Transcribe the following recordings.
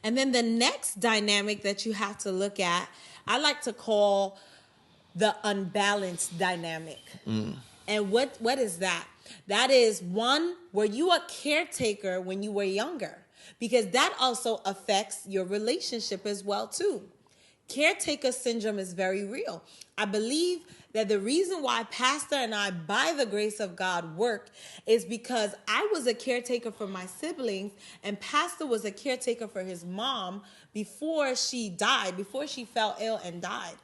And then the next dynamic that you have to look at, I like to call the unbalanced dynamic. And what is that? That is one, were you a caretaker when you were younger? Because that also affects your relationship as well too. Caretaker syndrome is very real. I believe that the reason why Pastor and I, by the grace of God, work is because I was a caretaker for my siblings, and Pastor was a caretaker for his mom before she died, before she fell ill and died.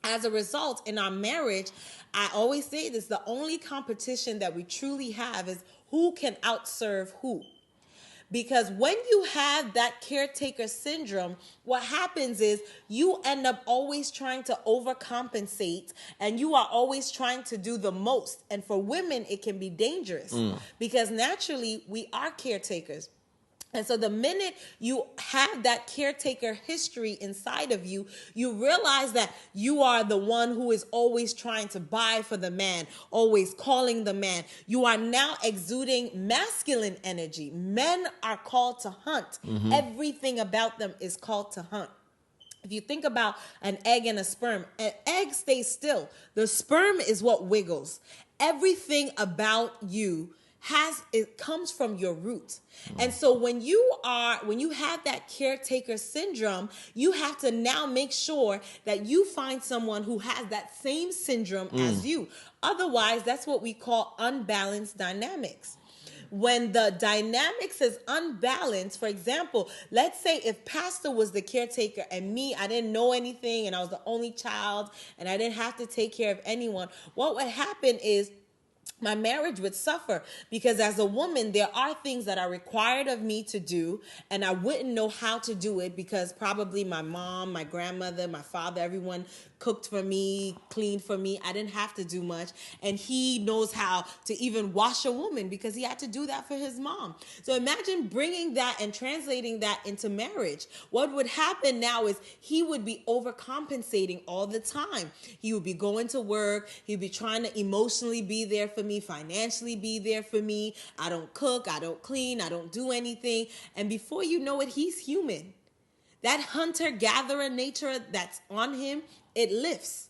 As a result, in our marriage, I always say this, the only competition that we truly have is who can outserve who. Because when you have that caretaker syndrome, what happens is you end up always trying to overcompensate, and you are always trying to do the most. And for women, it can be dangerous because naturally we are caretakers. And so the minute you have that caretaker history inside of you, you realize that you are the one who is always trying to buy for the man, always calling the man. You are now exuding masculine energy. Men are called to hunt. Everything about them is called to hunt. If you think about an egg and a sperm, an egg stays still. The sperm is what wiggles. Everything about you it comes from your root. And so when you have that caretaker syndrome, you have to now make sure that you find someone who has that same syndrome as you. Otherwise, that's what we call unbalanced dynamics. When the dynamics is unbalanced, for example, let's say if Pastor was the caretaker and me, I didn't know anything and I was the only child and I didn't have to take care of anyone, what would happen is my marriage would suffer, because as a woman, there are things that are required of me to do, and I wouldn't know how to do it because probably my mom, my grandmother, my father, everyone cooked for me, cleaned for me. I didn't have to do much. And he knows how to even wash a woman because he had to do that for his mom. So imagine bringing that and translating that into marriage. What would happen now is he would be overcompensating all the time. He would be going to work. He'd be trying to emotionally be there for me, financially be there for me. I don't cook. I don't clean. I don't do anything. And before you know it, he's human. That hunter-gatherer nature that's on him, it lifts.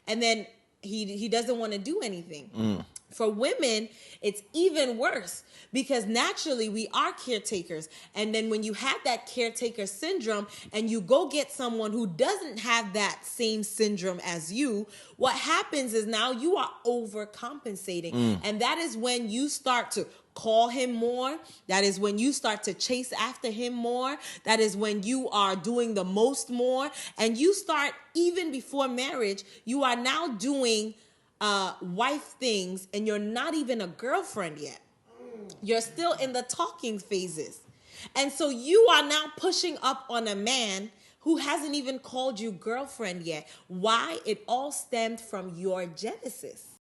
And then he doesn't want to do anything. For women, it's even worse because naturally we are caretakers. And then when you have that caretaker syndrome and you go get someone who doesn't have that same syndrome as you, what happens is now you are overcompensating. And that is when you start to call him more. That is when you start to chase after him more. That is when you are doing the most more. And you start, even before marriage, you are now doing wife things, and you're not even a girlfriend yet. You're still in the talking phases. And so you are now pushing up on a man who hasn't even called you girlfriend yet. Why? It all stemmed from your genesis.